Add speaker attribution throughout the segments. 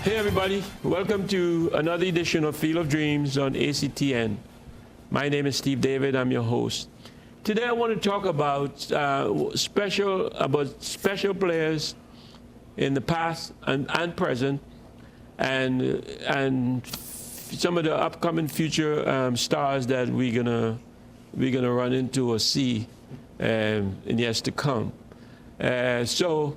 Speaker 1: Hey everybody, welcome to another edition of Field of Dreams on ACTN. My name is Steve David, I'm your host. Today I want to talk about special players in the past and present, and some of the upcoming future stars that we're gonna run into or see in years to come. So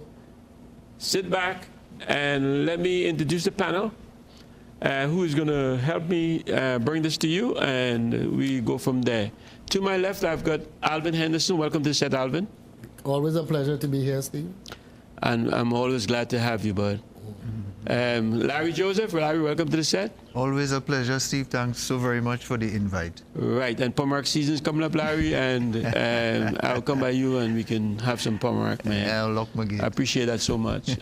Speaker 1: sit back and let me introduce the panel who is going to help me bring this to you, and we go from there. To my left, I've got Alvin Henderson. Welcome to the set, Alvin.
Speaker 2: Always a pleasure to be here, Steve.
Speaker 1: And I'm always glad to have you, bud. Larry Joseph. Larry, welcome to the set.
Speaker 3: Always a pleasure, Steve. Thanks so very much for the invite.
Speaker 1: Right, and Pomerock season's coming up, Larry, and I'll come by you and we can have some Pomerock, man.
Speaker 3: I'll lock my gate.
Speaker 1: I appreciate that so much.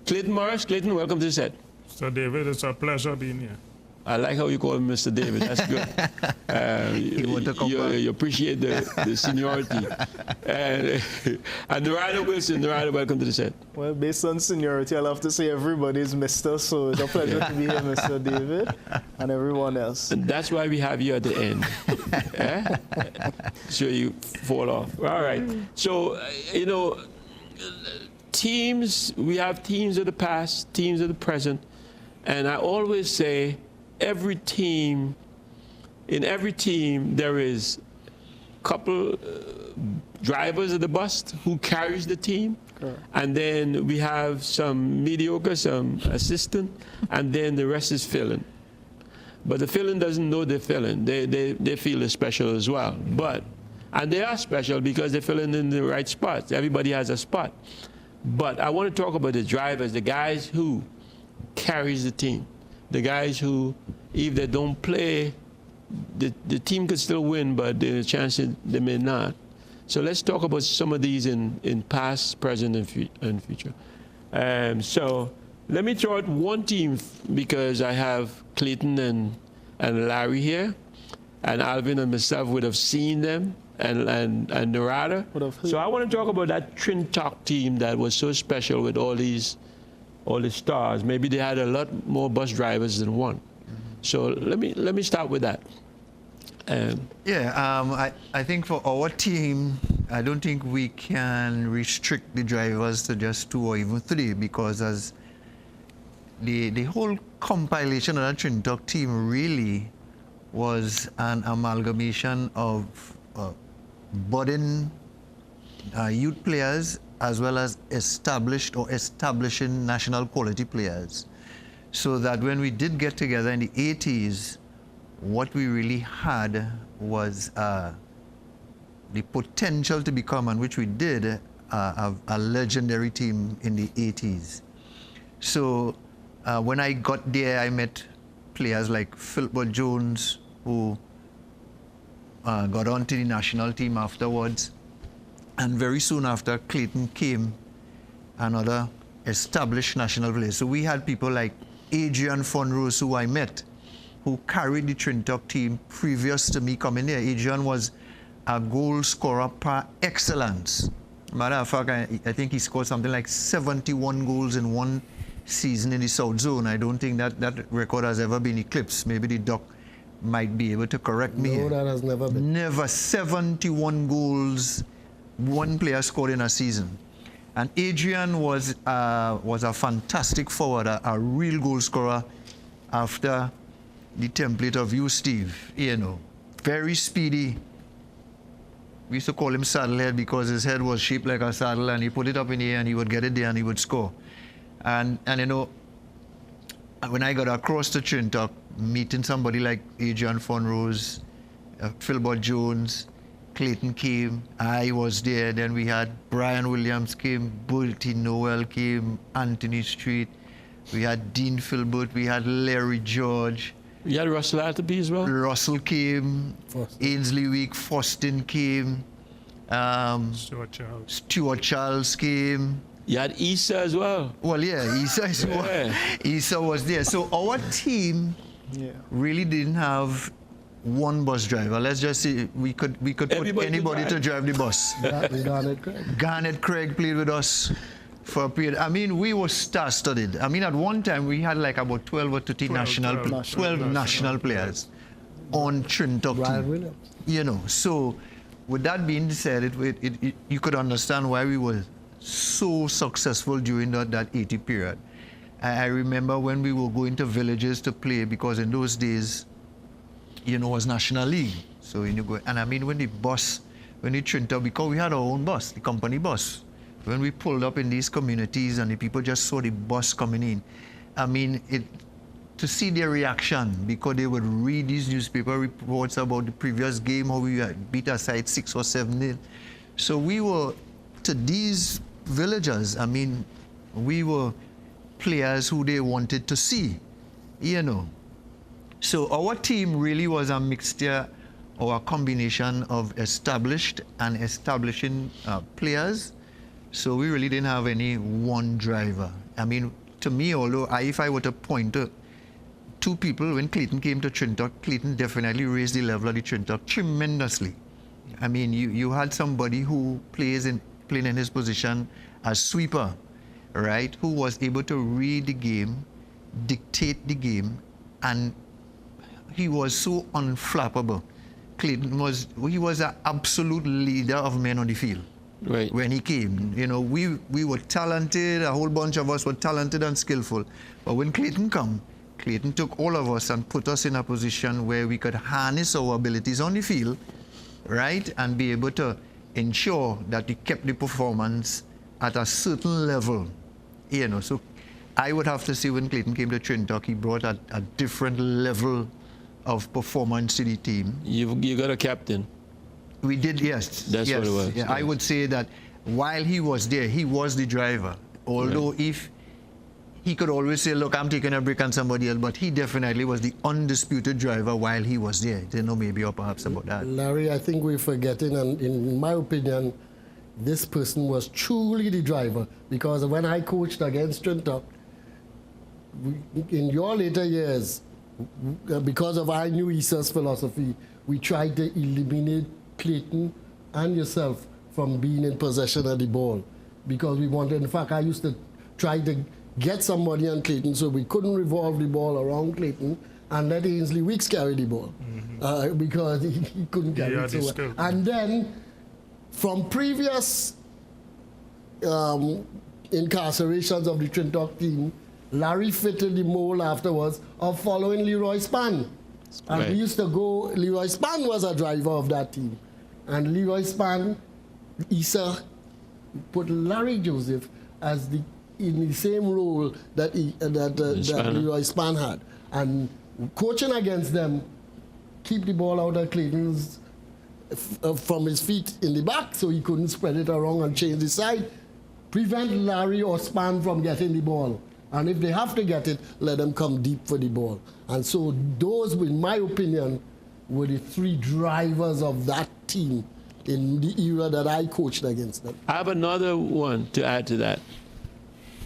Speaker 1: Clayton Morris. Clayton, welcome to the set.
Speaker 4: Mr. David, it's a pleasure being here.
Speaker 1: I like how you call him Mr. David. That's good. You appreciate the seniority. And Narada Wilson. Narada, welcome to the set.
Speaker 5: Well, based on seniority, I'll have to say everybody's Mr. So it's a pleasure to be here, Mr. David, and everyone else.
Speaker 1: And that's why we have you at the end. So you fall off. All right. So, teams, we have teams of the past, teams of the present, and I always say in every team there is a couple drivers of the bus who carries the team.
Speaker 5: Correct.
Speaker 1: And then we have some mediocre, some assistant, and then the rest is filling. But the filling doesn't know they're filling. They feel they're special as well. And they are special because they're filling in the right spots. Everybody has a spot. But I want to talk about the drivers, the guys who carries the team. The guys who, if they don't play, the team could still win, but there's a chance that they may not. So let's talk about some of these in past, present, and future. So let me throw out one team because I have Clayton and Larry here, and Alvin and myself would have seen them, and Narada. So I want to talk about that Trintok team that was so special with all these stars. Maybe they had a lot more bus drivers than one. So let me start with that.
Speaker 3: I think for our team, I don't think we can restrict the drivers to just 2 or even 3, because as the whole compilation of that Trintok team really was an amalgamation of budding youth players as well as established or establishing national quality players. So that when we did get together in the 80s, what we really had was the potential to become, and which we did, a legendary team in the 80s. So when I got there, I met players like Philbert Jones, who got onto the national team afterwards. And very soon after, Clayton came, another established national player. So we had people like Adrian Fonrose, who I met, who carried the Trintok team previous to me coming here. Adrian was a goal scorer par excellence. Matter of fact, I think he scored something like 71 goals in one season in the South Zone. I don't think that record has ever been eclipsed. Maybe the doc might be able to correct me.
Speaker 2: No, that has never been.
Speaker 3: Never. 71 goals one player scored in a season. And Adrian was a fantastic forward, a real goal scorer after the template of you, Steve. Very speedy. We used to call him Saddlehead because his head was shaped like a saddle, and he put it up in the air and he would get it there and he would score. And when I got across to Trintok, meeting somebody like Adrian Fonrose, Philbert Jones, Clayton came, I was there, then we had Brian Williams came, Bulty Noel came, Anthony Street, we had Dean Philbert, we had Larry George.
Speaker 1: You had Russell Atterby as well?
Speaker 3: Russell came, Ainsley Week, Foston came, Stuart Charles came.
Speaker 1: You had Issa as well.
Speaker 3: Well, yeah, Issa was there. So our team really didn't have one bus driver. Let's just say we could put anybody to drive the bus.
Speaker 2: Garnet Craig.
Speaker 3: Garnet Craig played with us. For a period. I mean, we were star-studded. I mean, at one time, we had like about 12 or 13 12 national players on Trinidad
Speaker 2: Ryan
Speaker 3: team.
Speaker 2: Williams.
Speaker 3: You know, so with that being said, you could understand why we were so successful during that 80 period. I remember when we were going to villages to play, because in those days, you know, it was National League. So when you go, and I mean, when the Trinidad, because we had our own bus, the company bus. When we pulled up in these communities and the people just saw the bus coming in, I mean, to see their reaction, because they would read these newspaper reports about the previous game, how we had beat our side 6 or 7-0. So we were, to these villagers, I mean, we were players who they wanted to see, you know. So our team really was a mixture or a combination of established and establishing players. So we really didn't have any one driver. I mean, to me, although if I were to point to two people, when Clayton came to Trinidad, Clayton definitely raised the level of the Trinidad tremendously. I mean, you had somebody who playing in his position as sweeper, right, who was able to read the game, dictate the game, and he was so unflappable. Clayton was an absolute leader of men on the field.
Speaker 1: Right.
Speaker 3: When he came, you know, we were talented, a whole bunch of us were talented and skillful. But when Clayton came, Clayton took all of us and put us in a position where we could harness our abilities on the field, right, and be able to ensure that we kept the performance at a certain level, you know. So I would have to say when Clayton came to Trinidad, he brought a different level of performance to the team.
Speaker 1: You got a captain.
Speaker 3: We did, yes.
Speaker 1: That's
Speaker 3: yes.
Speaker 1: what it was.
Speaker 3: Yeah, I would say that while he was there, he was the driver. Although if he could always say, look, I'm taking a break on somebody else, but he definitely was the undisputed driver while he was there. I didn't know maybe or perhaps about that.
Speaker 2: Larry, I think we're forgetting, and in my opinion, this person was truly the driver, because when I coached against Trinidad, in your later years, because of I knew Issa's philosophy, we tried to eliminate Clayton and yourself from being in possession of the ball, because we wanted, in fact, I used to try to get somebody on Clayton so we couldn't revolve the ball around Clayton and let Ainsley Weeks carry the ball, because he couldn't carry it so well. And then from previous incarcerations of the Trinidad team, Larry fitted the mold afterwards of following Leroy Span. And we used to go, Leroy Span was a driver of that team. And Leroy Span, Issa put Larry Joseph as in the same role that Leroy Span had. And coaching against them, keep the ball out of Clayton's, from his feet in the back, so he couldn't spread it around and change the side. Prevent Larry or Span from getting the ball. And if they have to get it, let them come deep for the ball. And so those, in my opinion, were the three drivers of that team in the era that I coached against them.
Speaker 1: I have another one to add to that.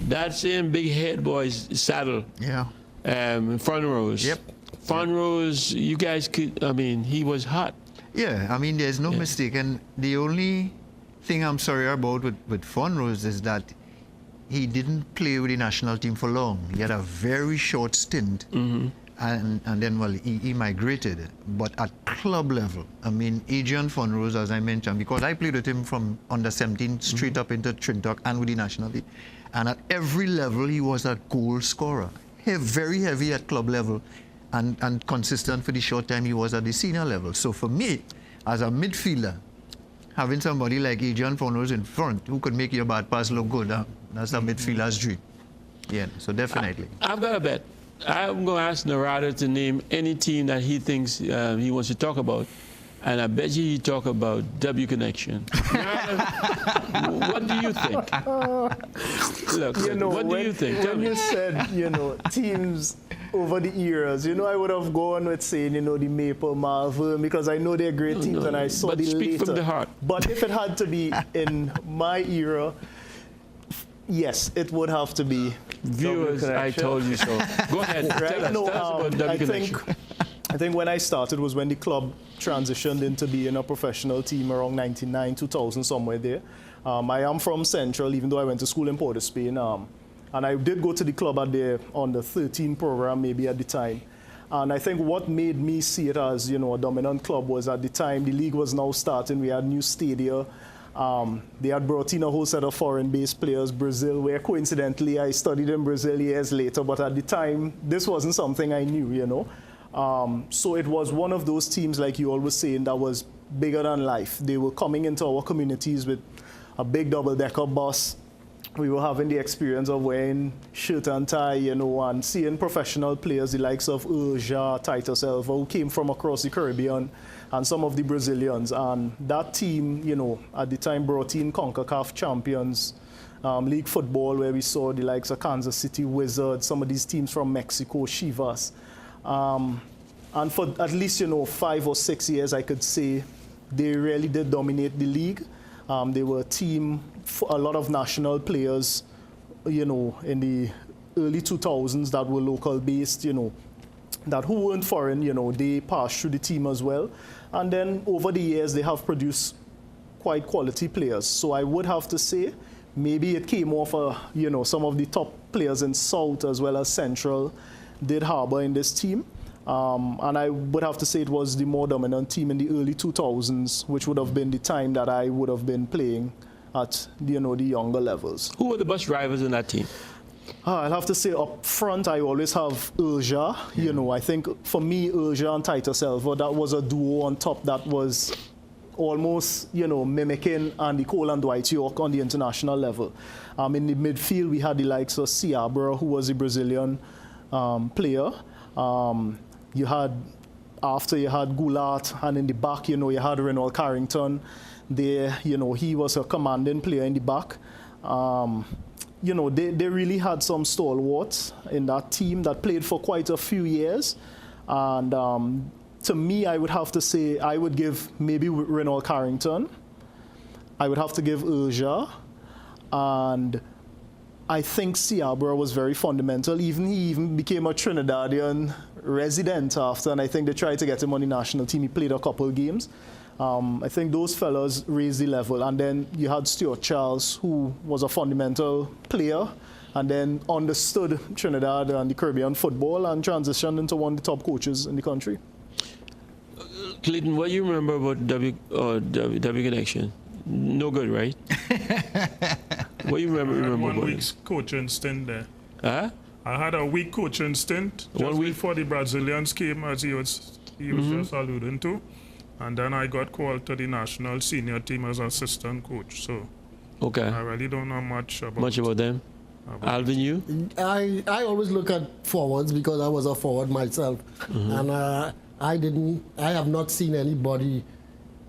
Speaker 1: That same big head boy's saddle.
Speaker 3: Yeah.
Speaker 1: Front rows.
Speaker 3: Yep.
Speaker 1: Front rows, you guys could, I mean, he was hot.
Speaker 3: Yeah, I mean, there's no mistake. And the only thing I'm sorry about with Front rows is that he didn't play with the national team for long. He had a very short stint, and then, well, he migrated. But at club level, I mean, Adrian Fonrose, as I mentioned, because I played with him from under 17 straight up into Trinidad and with the national team. And at every level, he was a goal scorer. Very heavy at club level and consistent for the short time he was at the senior level. So for me, as a midfielder, having somebody like Adrian Fonrose in front who could make your bad pass look good, that's a midfielder's dream. Yeah, so definitely.
Speaker 1: I've got a bet. I'm going to ask Narada to name any team that he thinks he wants to talk about. And I bet you he talk about W Connection. Narada, what do you think? Look, what do you think?
Speaker 5: When you said, teams over the eras, I would have gone with saying, the Maple Malvern, because I know they're great teams and I saw the
Speaker 1: speak
Speaker 5: later.
Speaker 1: From the heart.
Speaker 5: But if it had to be in my era, yes, it would have to be
Speaker 1: Viewers, I told you so. Go ahead.
Speaker 5: Right?
Speaker 1: Tell us about W Connection.
Speaker 5: I think when I started was when the club transitioned into being a professional team around 99, 2000, somewhere there. I am from Central, even though I went to school in Port of Spain. And I did go to the club at on the 13 program, maybe at the time. And I think what made me see it as, a dominant club was at the time the league was now starting. We had new stadia. They had brought in a whole set of foreign-based players, Brazil, where coincidentally I studied in Brazil years later. But at the time, this wasn't something I knew, So it was one of those teams, like you always saying, that was bigger than life. They were coming into our communities with a big double-decker bus. We were having the experience of wearing shirt and tie, and seeing professional players, the likes of Urja, Titus Elva, who came from across the Caribbean, and some of the Brazilians. And that team, at the time brought in CONCACAF champions, league football, where we saw the likes of Kansas City Wizards, some of these teams from Mexico, Chivas. And for at least, 5 or 6 years, I could say they really did dominate the league. They were a team for a lot of national players, in the early 2000s that were local based, that who weren't foreign, they passed through the team as well. And then over the years, they have produced quite quality players. So I would have to say maybe it came off, some of the top players in South as well as Central did harbor in this team. And I would have to say it was the more dominant team in the early 2000s, which would have been the time that I would have been playing at, the younger levels.
Speaker 1: Who were the bus drivers in that team?
Speaker 5: I'll have to say up front, I always have Urja. I think for me, Urja and Titus Elva, that was a duo on top that was almost, mimicking Andy Cole and Dwight York on the international level. In the midfield, we had the likes of Seabra, who was a Brazilian player. You had Goulart, and in the back, you had Reynold Carrington. There, he was a commanding player in the back. They really had some stalwarts in that team that played for quite a few years. And to me, I would have to say I would give maybe Reynold Carrington. I would have to give Urja. And I think Seabra was very fundamental. He even became a Trinidadian resident after, and I think they tried to get him on the national team. He played a couple of games. I think those fellas raised the level. And then you had Stuart Charles, who was a fundamental player, and then understood Trinidad and the Caribbean football and transitioned into one of the top coaches in the country.
Speaker 1: Clayton, what do you remember about W Connection? No good, right? What do you remember
Speaker 4: One
Speaker 1: about
Speaker 4: week's coaching stint there.
Speaker 1: Huh?
Speaker 4: I had a week coaching stint just
Speaker 1: 1 week?
Speaker 4: before the Brazilians came, as he was just alluding to. And then I got called to the national senior team as assistant coach. So
Speaker 1: Okay.
Speaker 4: I really don't know much about
Speaker 1: them. Alvin, you?
Speaker 2: I always look at forwards because I was a forward myself, and I have not seen anybody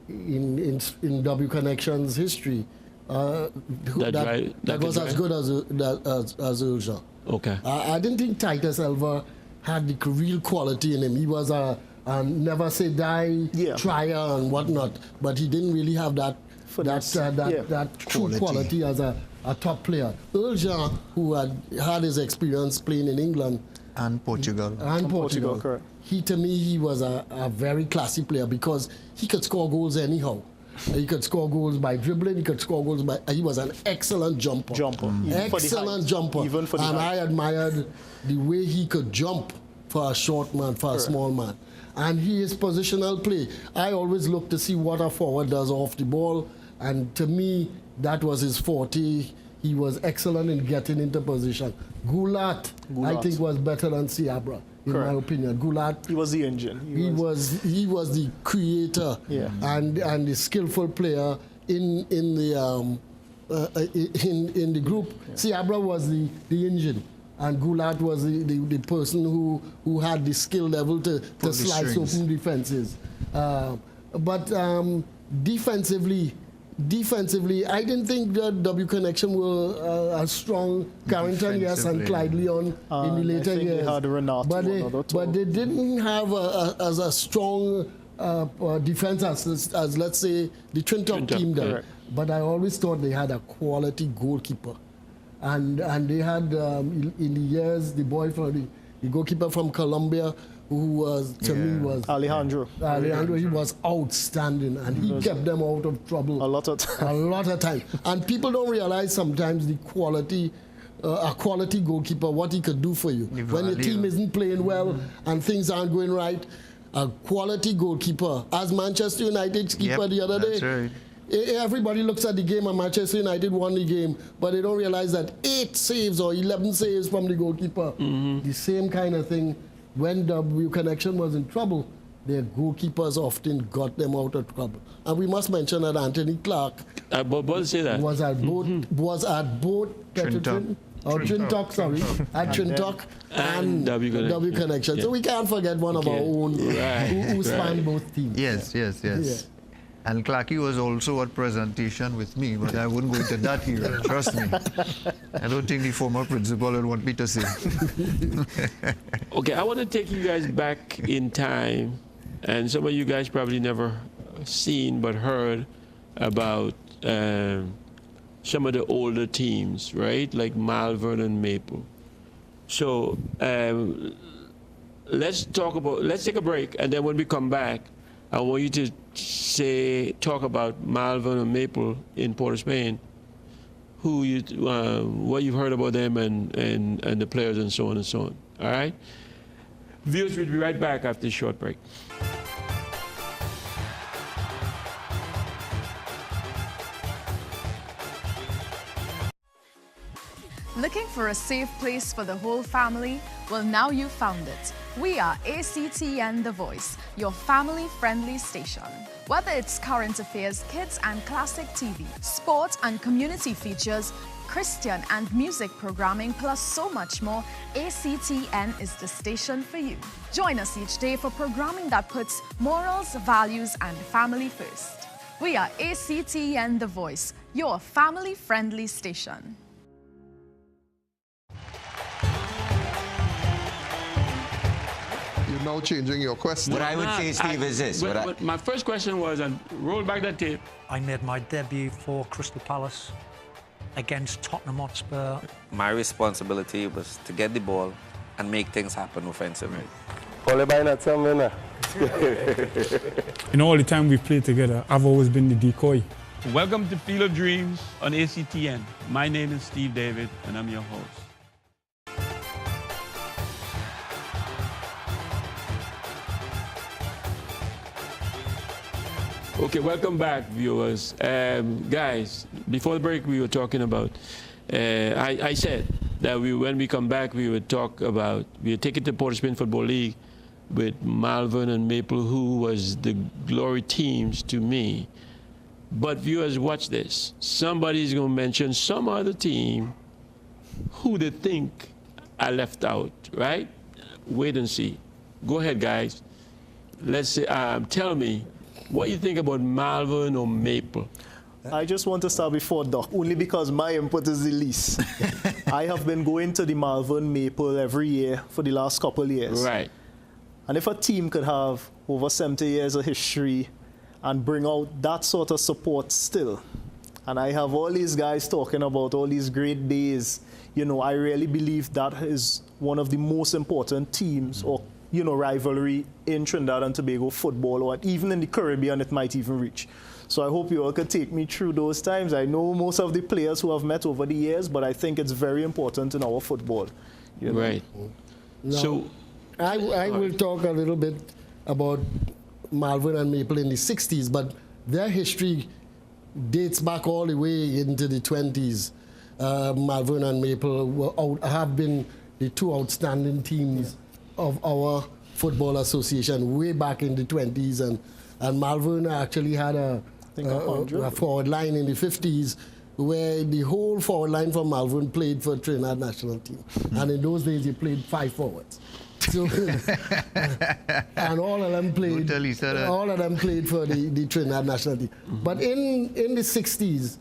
Speaker 2: in W Connection's history that was as good as Urja.
Speaker 1: Okay.
Speaker 2: I didn't think Titus Elva had the real quality in him. He was a never say die trier and whatnot, but he didn't really have that true quality as a top player. Urja, who had his experience playing in England
Speaker 3: And Portugal.
Speaker 5: Correct.
Speaker 2: To me, he was a very classy player because he could score goals anyhow. He could score goals by dribbling. He could score goals by. He was an excellent jumper. Excellent jumper.
Speaker 5: Even for the height.
Speaker 2: I admired the way he could jump for a short man, for a small man. And his positional play. I always look to see what a forward does off the ball. And to me, that was his forte. He was excellent in getting into position. Goulart, I think, was better than Seabra, in my opinion. Goulart,
Speaker 5: he was the engine.
Speaker 2: He was the creator and the skillful player in the group. Seabra was the engine, and Goulart was the person who had the skill level to slice open defenses. But defensively, I didn't think that W Connection were as strong. Carrington, yes, and Clyde Leon in the later years.
Speaker 5: They had Renato,
Speaker 2: but they didn't have as a strong defense as let's say the Trinidad team did.
Speaker 5: Correct.
Speaker 2: But I always thought they had a quality goalkeeper, and they had in the years the boy from the goalkeeper from Colombia who was, to me, was
Speaker 5: Alejandro.
Speaker 2: Alejandro. He was outstanding, and he kept them out of trouble
Speaker 5: A lot of time.
Speaker 2: a lot of time. And people don't realize sometimes the quality, a quality goalkeeper, what he could do for you.
Speaker 3: The
Speaker 2: When your
Speaker 3: value.
Speaker 2: team isn't playing well and things aren't going right, a quality goalkeeper, as Manchester United's keeper the other day.
Speaker 3: That's right.
Speaker 2: Everybody looks at the game and Manchester United won the game, but they don't realize that 8 saves or 11 saves from the goalkeeper. The same kind of thing. When W Connection was in trouble, their goalkeepers often got them out of trouble. And we must mention that Anthony Clark
Speaker 1: But say that.
Speaker 2: was at both
Speaker 3: Trintock.
Speaker 2: Trintock, sorry, at Trintock and
Speaker 1: W Connection.
Speaker 2: W Connection.
Speaker 1: Yeah.
Speaker 2: So we can't forget one of our own who spanned both teams.
Speaker 3: Yes. And Clarky was also at presentation with me, but I wouldn't go into that era, trust me. I don't think the former principal would want me to say.
Speaker 1: Okay, I want to take you guys back in time, and some of you guys probably never seen but heard about some of the older teams, right? Like Malvern and Maple. So let's take a break, and then when we come back, I want you to talk about Malvern and Maple in Port of Spain, what you've heard about them and the players and so on and so on. All right? Viewers, we'll be right back after this short break.
Speaker 6: Looking for a safe place for the whole family? Well, now you found it. We are ACTN The Voice, your family-friendly station. Whether it's current affairs, kids and classic TV, sport and community features, Christian and music programming, plus so much more, ACTN is the station for you. Join us each day for programming that puts morals, values, and family first. We are ACTN The Voice, your family-friendly station.
Speaker 7: You're now changing your question.
Speaker 8: What I would say, Steve, is this.
Speaker 1: But my first question was, and roll back that tape.
Speaker 9: I made my debut for Crystal Palace against Tottenham Hotspur.
Speaker 10: My responsibility was to get the ball and make things happen offensively.
Speaker 11: All the time we've played together, I've always been the decoy.
Speaker 12: Welcome to Field of Dreams on ACTN. My name is Steve David, and I'm your host.
Speaker 1: Okay, welcome back, viewers. Guys, before the break, we were talking about, I said that when we come back, we would take it to Port of Spain Football League with Malvern and Maple, who was the glory teams to me. But viewers, watch this. Somebody's going to mention some other team who they think I left out, right? Wait and see. Go ahead, guys. Let's say, tell me, what do you think about Malvern or Maple?
Speaker 5: I just want to start before Doc, only because my input is the least. I have been going to the Malvern Maple every year for the last couple of years.
Speaker 1: Right.
Speaker 5: And if a team could have over 70 years of history and bring out that sort of support still, and I have all these guys talking about all these great days, you know, I really believe that is one of the most important teams or rivalry in Trinidad and Tobago football, or even in the Caribbean it might even reach. So I hope you all could take me through those times. I know most of the players who have met over the years, but I think it's very important in our football.
Speaker 1: Right.
Speaker 2: Now,
Speaker 1: So
Speaker 2: I will talk a little bit about Malvern and Maple in the 60s, but their history dates back all the way into the 20s. Malvern and Maple have been the two outstanding teams of our football association way back in the 20s, and Malvern actually had a forward line in the 50s where the whole forward line from Malvern played for Trinidad national team. And in those days, you played 5 forwards. So, and all of them played for the Trinidad national team. But in the 60s,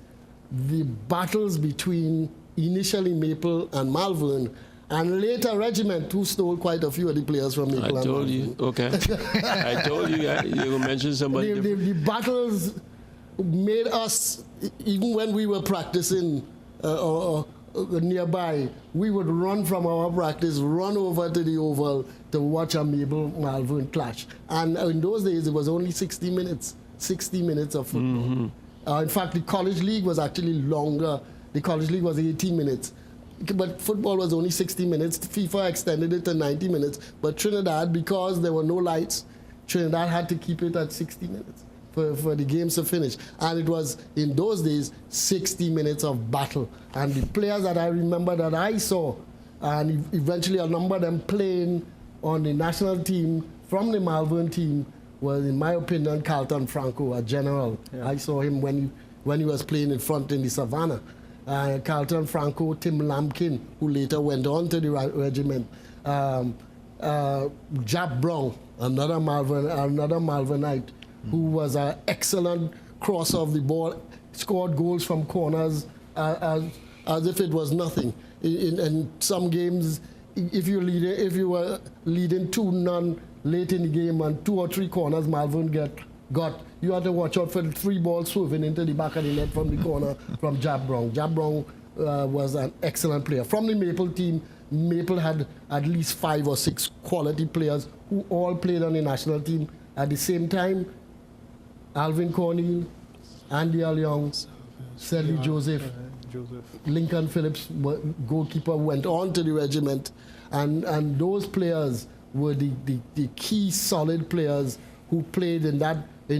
Speaker 2: the battles between initially Maple and Malvern, and later Regiment, who stole quite a few of the players from Maple.
Speaker 1: I told you, okay. I told you, you will mention somebody.
Speaker 2: The battles made us, even when we were practicing or nearby, we would run from our practice, run over to the Oval to watch a Mabel-Malvern clash. And in those days, it was only 60 minutes of football. In fact, the college league was actually longer. The college league was 80 minutes. But football was only 60 minutes. FIFA extended it to 90 minutes. But Trinidad, because there were no lights, Trinidad had to keep it at 60 minutes for the games to finish. And it was, in those days, 60 minutes of battle. And the players that I remember that I saw, and eventually a number of them playing on the national team from the Malvern team, was, in my opinion, Carlton Franco, a general. Yeah. I saw him when he was playing in front in the Savannah. Carlton Franco, Tim Lampkin, who later went on to the regiment. Jap Brown, another Malvernite, who was an excellent crosser of the ball, scored goals from corners as if it was nothing. In some games, if you were leading 2-0 late in the game and 2 or 3 corners Malvern got, you had to watch out for the 3 balls swerving into the back of the net from the corner from Jap Brown. Jap Brown was an excellent player. From the Maple team, Maple had at least 5 or 6 quality players who all played on the national team at the same time. Alvin Cornell, Andy Al-Young, Sedley Joseph, Lincoln Phillips, goalkeeper, went on to the regiment. And those players were the key solid players who played in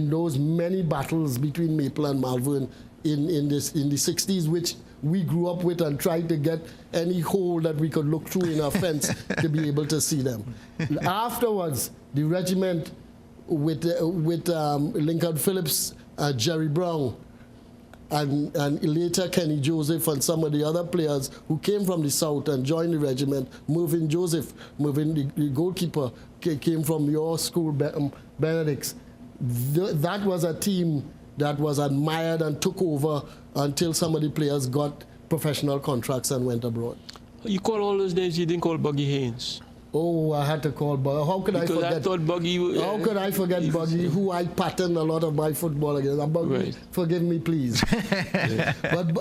Speaker 2: those many battles between Maple and Malvern in the 60s, which we grew up with and tried to get any hole that we could look through in our fence to be able to see them. Afterwards, the regiment with Lincoln Phillips, Jerry Brown, and later Kenny Joseph and some of the other players who came from the south and joined the regiment. Mervyn, the goalkeeper, came from your school, Benedict's. That was a team that was admired and took over until some of the players got professional contracts and went abroad.
Speaker 1: You call all those names, you didn't call Buggy Haynes.
Speaker 2: Oh, I had to call Buggy. How could I forget?
Speaker 1: I thought Buggy.
Speaker 2: How could I forget Buggy, who I patterned a lot of my football against? Buggy, right. Forgive me, please. Yeah. But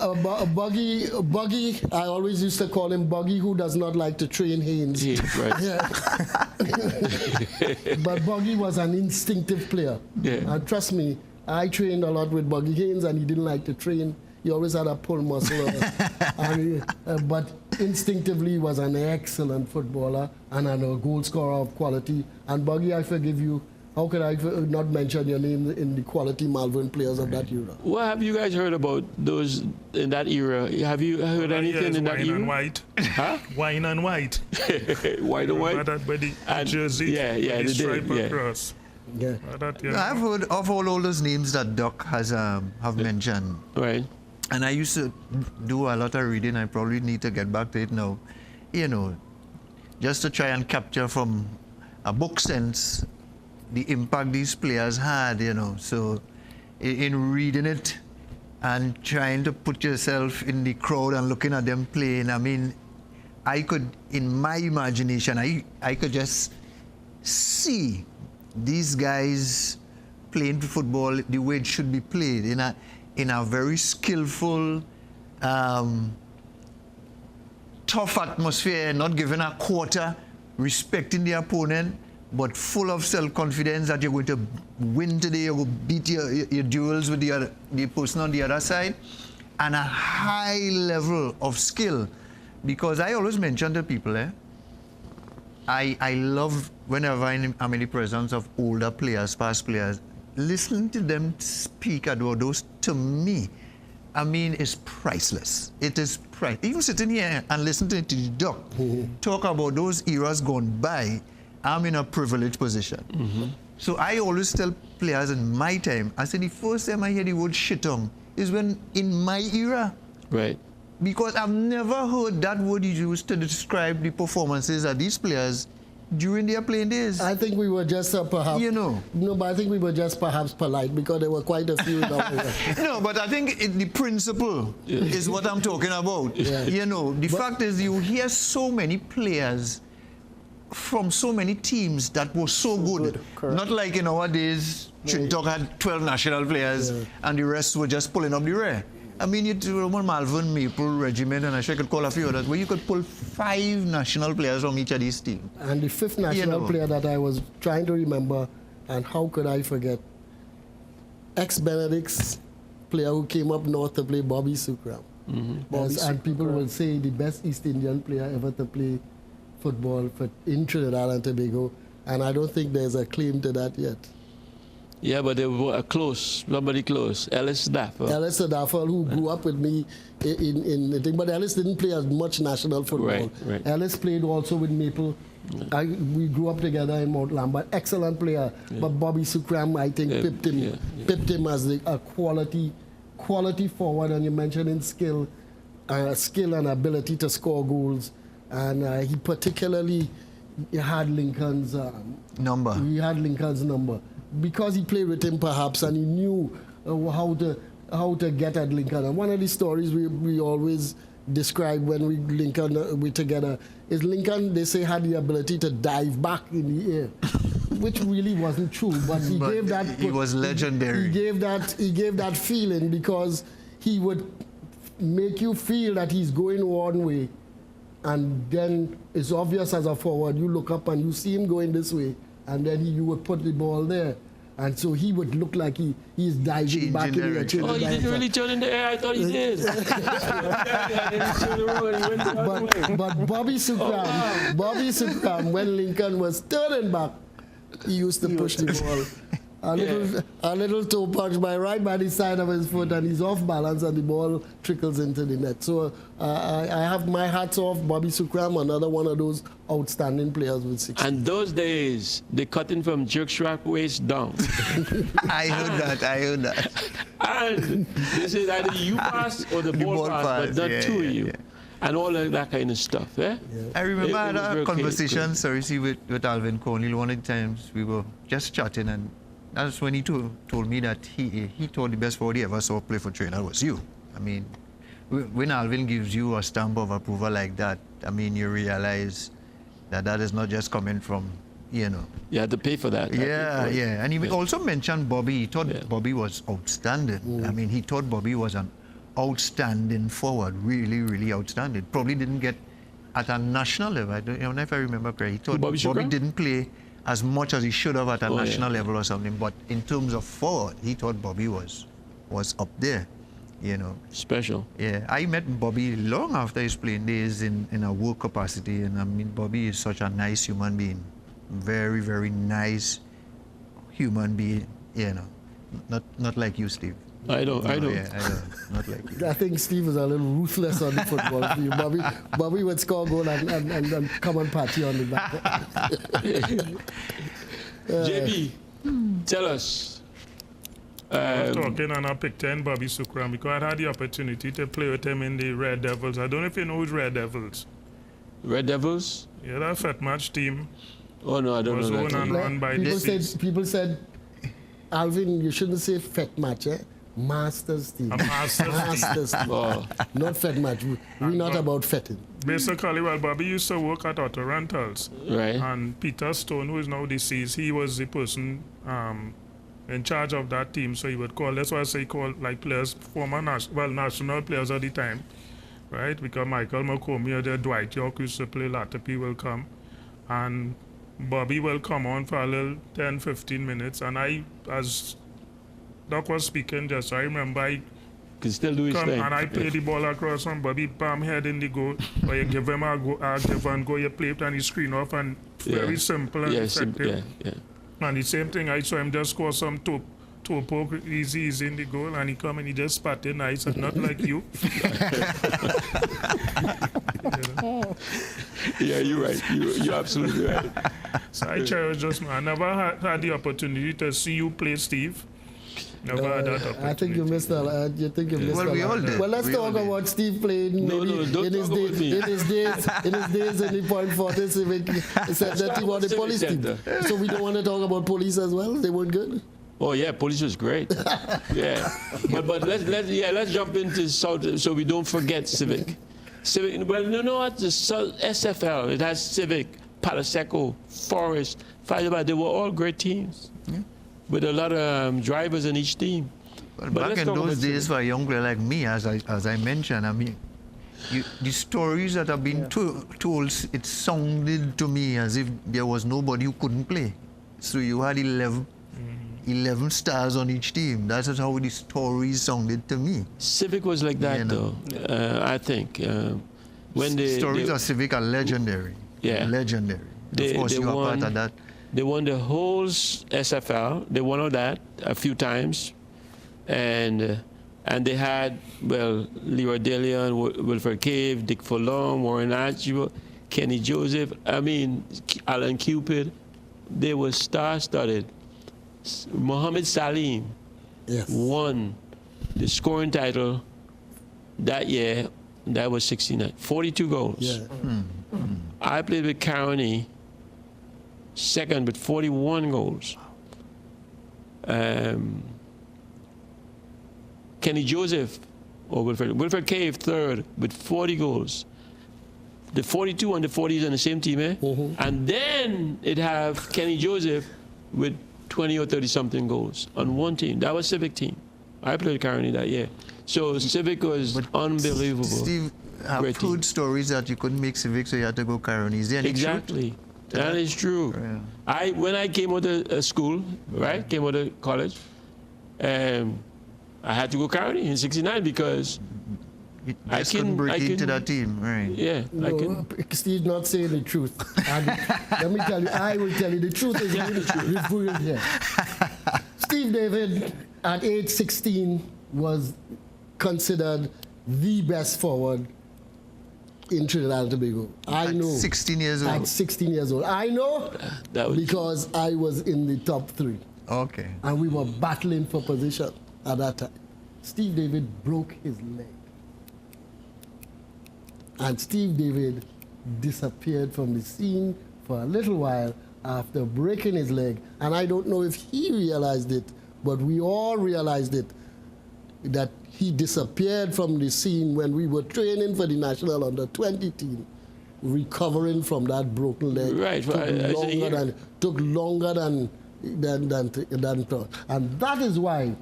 Speaker 2: Buggy, I always used to call him Buggy, who does not like to train Haynes.
Speaker 1: Yeah, right.
Speaker 2: Yeah. But Buggy was an instinctive player.
Speaker 1: Yeah.
Speaker 2: And trust me, I trained a lot with Buggy Haynes, and he didn't like to train. He always had a pull muscle. But instinctively was an excellent footballer and a goal scorer of quality. And Buggy, I forgive you. How could I not mention your name in the quality Malvern players of that era?
Speaker 1: What have you guys heard about those in that era? Have you heard anything in that era?
Speaker 4: Wine and white.
Speaker 1: Huh?
Speaker 4: Wine and white.
Speaker 1: White and white?
Speaker 4: That by the jersey, the stripe across.
Speaker 2: Yeah.
Speaker 3: I've heard of all those names that Doc has have mentioned.
Speaker 1: Right.
Speaker 3: And I used to do a lot of reading. I probably need to get back to it now. You know, just to try and capture from a book sense the impact these players had, you know. So in reading it and trying to put yourself in the crowd and looking at them playing, I mean, I could, in my imagination, I could just see these guys playing football the way it should be played, in a very skillful, tough atmosphere, not giving a quarter, respecting the opponent, but full of self-confidence that you're going to win today, you're going to beat your duels with the person on the other side, and a high level of skill. Because I always mention to people, I love whenever I'm in the presence of older players, past players, listening to them speak about those, to me, I mean, is priceless. It is priceless. Even sitting here and listening to the Doc talk about those eras gone by, I'm in a privileged position. So I always tell players in my time, I say the first time I hear the word shitong is when in my era.
Speaker 1: Right.
Speaker 3: Because I've never heard that word used to describe the performances of these players during their playing days.
Speaker 2: I think we were just perhaps...
Speaker 3: You know.
Speaker 2: No, but I think we were just perhaps polite because there were quite a few...
Speaker 3: No, but I think the principle is what I'm talking about. Yeah. You know, the fact is you hear so many players from so many teams that were so good. Not like in our days, Trinidad had 12 national players and the rest were just pulling up the rear. I mean, you Roman Malvern, Maple, Regiment, and I sure could call a few others, where you could pull 5 national players from each of these teams.
Speaker 2: And the 5th national player that I was trying to remember, and how could I forget, ex-Benedict's player who came up north to play, Bobby Sukram. And people will say the best East Indian player ever to play football in Trinidad and Tobago, and I don't think there's a claim to that yet.
Speaker 1: Yeah, but they were close, somebody close. Ellis Daffel.
Speaker 2: Ellis Daffel, who grew up with me in the thing, but Ellis didn't play as much national football.
Speaker 1: Right.
Speaker 2: Ellis played also with Maple. We grew up together in Mount Lambert. Excellent player, but Bobby Sukram, I think, pipped him as a quality forward, and you mentioned in skill and ability to score goals, and he particularly had Lincoln's
Speaker 3: number.
Speaker 2: He had Lincoln's number because he played with him, perhaps, and he knew how to get at Lincoln. And one of the stories we always describe when we together is Lincoln, they say, had the ability to dive back in the air, which really wasn't true, but he gave that.
Speaker 3: He was legendary.
Speaker 2: He gave that feeling because he would make you feel that he's going one way, and then it's obvious as a forward, you look up and you see him going this way, and then you would put the ball there. And so he would look like he's diving back in the air.
Speaker 1: Oh, he didn't really turn in the air? I thought he did.
Speaker 2: But Bobby Sukram, when Lincoln was turning back, he used to push the ball. A little toe punch by the side of his foot, and he's off balance, and the ball trickles into the net. So I have my hats off, Bobby Sukram, another one of those outstanding players with 6.
Speaker 1: And those days, they cut in from jerk strap waist down.
Speaker 3: I heard that.
Speaker 1: And they said either you pass or the ball pass, but not two of you. Yeah. And all of that kind of stuff, eh? Yeah.
Speaker 3: I remember I had a conversation, with Alvin Cornell. One of the times we were just chatting, and that's when he told me that he thought the best forward he ever saw play for Trinidad was you. I mean, when Alvin gives you a stamp of approval like that, I mean, you realize that is not just coming from, You had to pay for that. Yeah. And he also mentioned Bobby. He thought Bobby was outstanding. I mean, he thought Bobby was an outstanding forward, really, really outstanding. Probably didn't get at a national level. I don't know if I remember correctly. He thought Bobby didn't play as much as he should have at a national level or something. But in terms of forward, he thought Bobby was up there.
Speaker 1: Special.
Speaker 3: Yeah, I met Bobby long after his playing days in a work capacity, and I mean, Bobby is such a nice human being, very, very nice human being. Not like you, Steve.
Speaker 1: I know.
Speaker 3: Yeah, I know. Not like you.
Speaker 2: I think Steve is a little ruthless on the football field. Bobby would score a goal and come and party on the back.
Speaker 1: JB, tell us.
Speaker 4: I was talking and I picked 10 Bobby Sukram because I had the opportunity to play with him in the Red Devils. I don't know if you know who's Red Devils.
Speaker 1: Red Devils?
Speaker 4: Yeah, that Fat Match team.
Speaker 1: Oh, no, I don't know that.
Speaker 4: Was owned and run by
Speaker 2: people said, Alvin, you shouldn't say Fat Match, eh? Masters team.
Speaker 4: A Masters team.
Speaker 2: Oh. Not Fat Match. We're not about fetting.
Speaker 4: Basically, Bobby used to work at Auto Rentals.
Speaker 1: Right.
Speaker 4: And Peter Stone, who is now deceased, he was the person in charge of that team, so he would call. That's why I say call like players, former national players at the time, right? Because Michael McCormick or Dwight York used to play, Latipi will come, and Bobby will come on for a little 10, 15 minutes, and I, as Doc was speaking just, I remember I
Speaker 1: can still do his thing.
Speaker 4: And I play the ball across from Bobby, bam, head in the goal, or you give him a give and go, you play it and he screen off, and very simple and effective.
Speaker 1: Yeah.
Speaker 4: And the same thing, I saw him just score some toe poke easy in the goal, and he come and he just spat it nice, and not like you.
Speaker 1: Yeah, you're right. You're absolutely right.
Speaker 4: So I cherish I never had the opportunity to see you play, Steve. Never had that opportunity.
Speaker 2: I think you missed a lot. You think you missed a lot.
Speaker 3: We all did.
Speaker 2: Well, let's talk about Steve playing in his days in the Point Fortis Civic. Said that he was the police team. So we don't want to talk about police as well. They weren't good.
Speaker 1: Oh yeah, police was great. Yeah, but let's jump into South so we don't forget Civic. Well, you know what? The SFL, it has Civic, Palaseco, Forest, Firebar. They were all great teams with a lot of drivers in each team.
Speaker 3: Well,
Speaker 1: But
Speaker 3: back
Speaker 1: let's
Speaker 3: in
Speaker 1: talk
Speaker 3: those
Speaker 1: about
Speaker 3: days,
Speaker 1: Civic.
Speaker 3: for a young player like me, as I mentioned, I mean, the stories that have been told, it sounded to me as if there was nobody who couldn't play. So you had 11 stars on each team. That's just how the stories sounded to me.
Speaker 1: Civic was like that,
Speaker 3: You know.
Speaker 1: though. I think when
Speaker 3: Stories of Civic are legendary.
Speaker 1: Yeah.
Speaker 3: Legendary. Of course, you are part of that.
Speaker 1: They won the whole SFL. They won all that a few times, and they had, well, Leroy Delian, Wilfred Cave, Dick Fulham, Warren Archibald, Kenny Joseph. I mean, Alan Cupid. They were star-studded. Mohammed Salim won the scoring title that year. That was 69. 42 goals.
Speaker 2: Yeah.
Speaker 1: I played with Caroni, second with 41 goals. Kenny Joseph, or Wilfred Cave, third with 40 goals. The 42 and the 40s on the same team, eh? And then it have Kenny Joseph with 20 or 30 something goals on one team. That was Civic team. I played Caroni that year. So Civic was unbelievable.
Speaker 3: Steve, I've
Speaker 1: Great team.
Speaker 3: heard stories that you couldn't make Civic, so you had to go Caroni. Is there any truth?
Speaker 1: Exactly. That is true.
Speaker 3: Yeah.
Speaker 1: When I came out of school, right, came out of college, I had to go Caroni in 69 because
Speaker 3: I couldn't break into that team, right?
Speaker 1: Yeah, I
Speaker 2: No, Steve's not saying the truth. And let me tell you, I will tell you the truth is revealed here. Steve David, at age 16, was considered the best forward in Trinidad and Tobago. I know.
Speaker 3: 16 years old.
Speaker 2: At 16 years old. I know because I was in the top 3.
Speaker 3: Okay.
Speaker 2: And we were battling for position at that time. Steve David broke his leg. And Steve David disappeared from the scene for a little while after breaking his leg. And I don't know if he realized it, but we all realized it, that he disappeared from the scene when we were training for the national under-20 team, recovering from that broken leg.
Speaker 1: Right.
Speaker 2: Took longer than thought. And that is why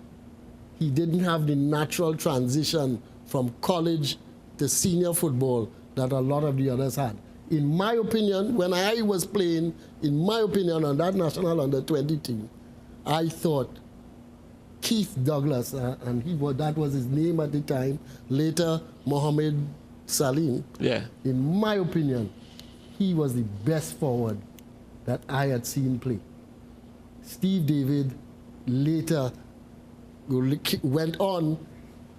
Speaker 2: he didn't have the natural transition from college to senior football that a lot of the others had. In my opinion, when I was playing, in my opinion, on that national under-20 team, I thought Keith Douglas, and that was his name at the time, later Mohammed Salim.
Speaker 1: Yeah.
Speaker 2: In my opinion, he was the best forward that I had seen play. Steve David later went on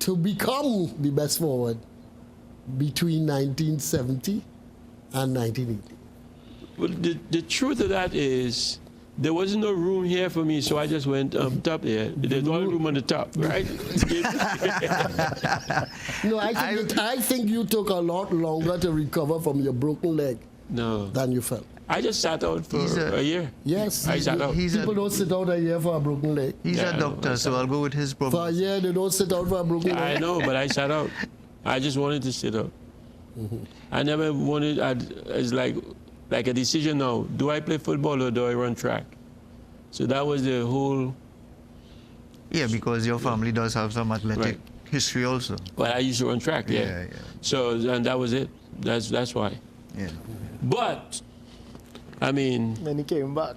Speaker 2: to become the best forward between 1970 and 1980.
Speaker 1: Well, the truth of that is there wasn't no room here for me, so I just went top here. There's all room on the top, right?
Speaker 2: No, I think you took a lot longer to recover from your broken leg than you felt.
Speaker 1: I just sat out for a year.
Speaker 2: Yes.
Speaker 1: I sat out.
Speaker 2: People don't sit out a year for a broken leg.
Speaker 3: He's a doctor, so I'll go with his problem.
Speaker 2: For a year, they don't sit out for a broken leg.
Speaker 1: I know, but I sat out. I just wanted to sit out. I never wanted, it's like a decision now. Do I play football or do I run track? So that was the whole...
Speaker 3: Yeah, because your family does have some athletic history also.
Speaker 1: Well, I used to run track, yeah. So, and that was it. That's why.
Speaker 3: Yeah.
Speaker 1: But, I mean...
Speaker 5: Then he came back.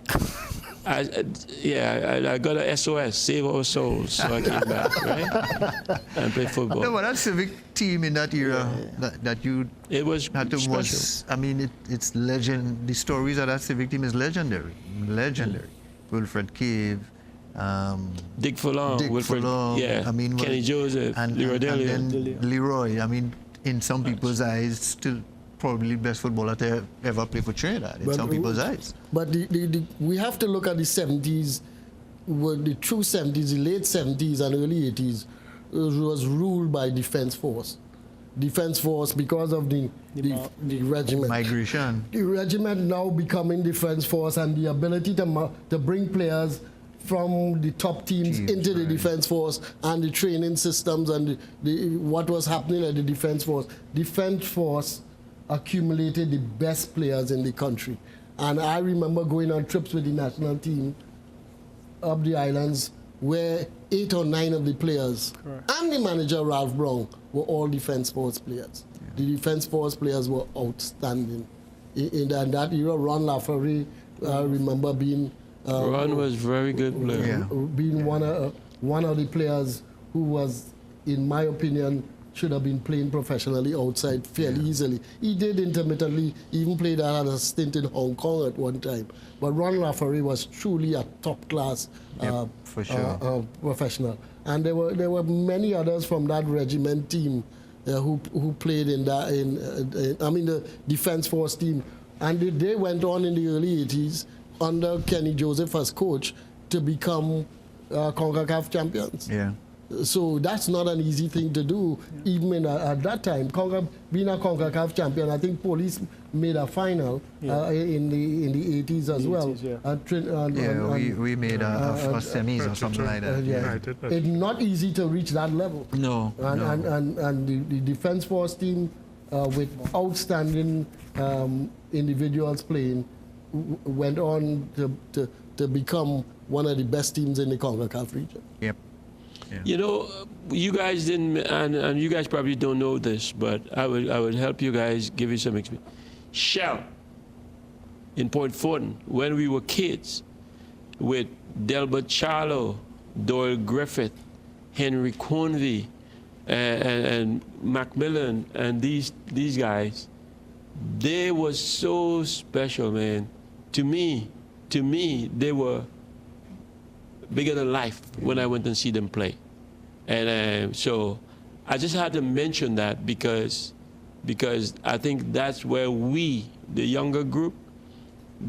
Speaker 1: I got a SOS, Save Our Souls, so I came back, right? And played football.
Speaker 3: No, but that Civic team in that era that you had to watch, I mean, it's legend. The stories of that Civic team is legendary. Legendary. Wilfred Cave,
Speaker 1: Dick Fulham, Wilfred,
Speaker 3: I mean,
Speaker 1: Kenny Joseph, Leroy
Speaker 3: Delian. Leroy, I mean, in some people's eyes, still probably the best footballer to ever play for Trinidad, in some people's eyes.
Speaker 2: But we have to look at the 70s, the true 70s, the late 70s and early 80s, was ruled by Defense Force. Defense Force because of the regiment.
Speaker 3: Migration.
Speaker 2: The regiment now becoming Defense Force and the ability to bring players from the top teams into the Defense Force and the training systems and what was happening at the Defense Force. Defense Force accumulated the best players in the country. And I remember going on trips with the national team up the islands where 8 or 9 of the players and the manager, Ralph Brown, were all defense force players. Yeah. The defense force players were outstanding. In that era, Ron Lafferty, I remember being...
Speaker 1: Ron was very good player.
Speaker 2: Being one of the players who was, in my opinion, should have been playing professionally outside fairly easily. He did intermittently, even played at a stint in Hong Kong at one time. But Ron Lafferty was truly a top-class
Speaker 3: for sure.
Speaker 2: Professional. And there were many others from that regiment team who played in that, the defense force team. And they went on in the early 80s under Kenny Joseph as coach to become CONCACAF champions.
Speaker 3: Yeah.
Speaker 2: So that's not an easy thing to do, even at that time. Being a CONCACAF champion, I think Police made a final in the 80s as well.
Speaker 3: We made a first semis or something like that.
Speaker 2: It's not easy to reach that level.
Speaker 3: No.
Speaker 2: And the defense force team with outstanding individuals playing went on to become one of the best teams in the CONCACAF region.
Speaker 3: Yep. Yeah.
Speaker 1: You know, you guys didn't, and you guys probably don't know this, but I would help you guys, give you some experience. Shell in Port Fortin, when we were kids, with Delbert Charlo, Doyle Griffith, Henry Convey, and Macmillan, and these guys, they were so special, man. To me, they were bigger than life when I went and see them play. And so I just had to mention that because I think that's where we, the younger group,